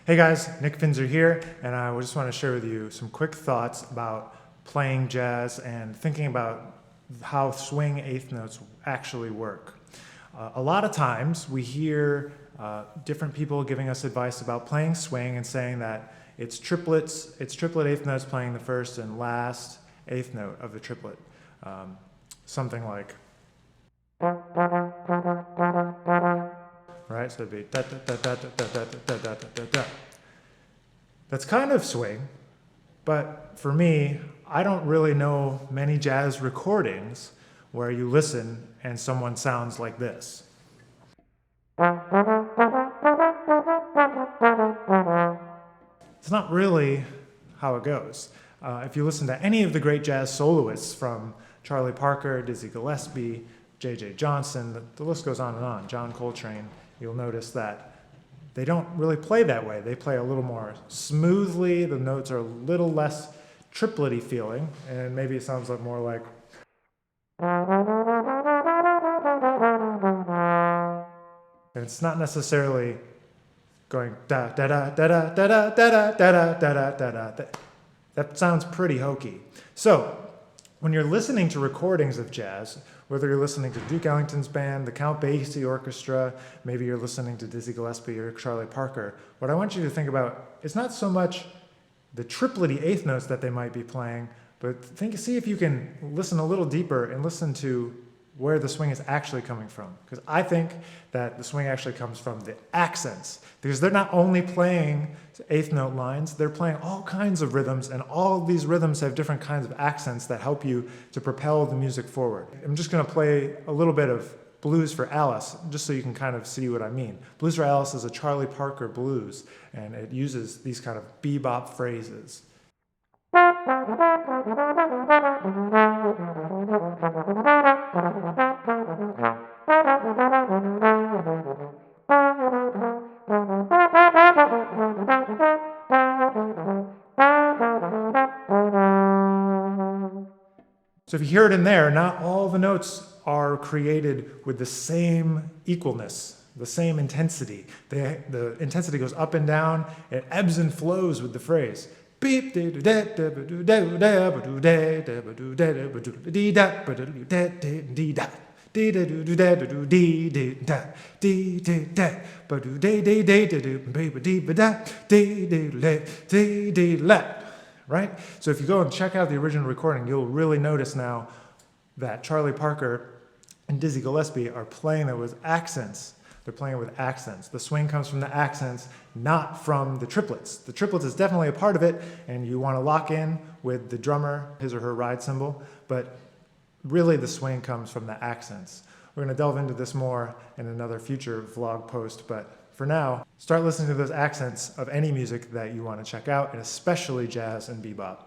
Hey guys, Nick Finzer here, and I just want to share with you some quick thoughts about playing jazz and thinking about how swing eighth notes actually work. A lot of times we hear different people giving us advice about playing swing and saying that it's triplet eighth notes playing the first and last eighth note of the triplet. Something like, right? So it'd be da da da da da da da da da da. That's kind of swing, but for me, I don't really know many jazz recordings where you listen and someone sounds like this. It's not really how it goes. If you listen to any of the great jazz soloists from Charlie Parker, Dizzy Gillespie, J.J. Johnson, the list goes on and on, John Coltrane, you'll notice that they don't really play that way. They play a little more smoothly, the notes are a little less triplety feeling, and maybe it sounds like more like, and it's not necessarily going da da da da da da da da da da da da da. That sounds pretty hokey. So when you're listening to recordings of jazz, whether you're listening to Duke Ellington's band, the Count Basie Orchestra, maybe you're listening to Dizzy Gillespie or Charlie Parker, what I want you to think about is not so much the triplety eighth notes that they might be playing, but see if you can listen a little deeper and listen to where the swing is actually coming from. Because I think that the swing actually comes from the accents. Because they're not only playing eighth note lines, they're playing all kinds of rhythms, and all of these rhythms have different kinds of accents that help you to propel the music forward. I'm just going to play a little bit of Blues for Alice, just so you can kind of see what I mean. Blues for Alice is a Charlie Parker blues, and it uses these kind of bebop phrases. So if you hear it in there, not all the notes are created with the same equalness, the same intensity. The intensity goes up and down, it ebbs and flows with the phrase. Right? So if you go and check out the original recording, you'll really notice now that Charlie Parker and Dizzy Gillespie are playing it with accents. They're playing it with accents. The swing comes from the accents, not from the triplets. The triplets is definitely a part of it, and you want to lock in with the drummer, his or her ride cymbal, but really the swing comes from the accents. We're going to delve into this more in another future vlog post, but for now, start listening to those accents of any music that you want to check out, and especially jazz and bebop.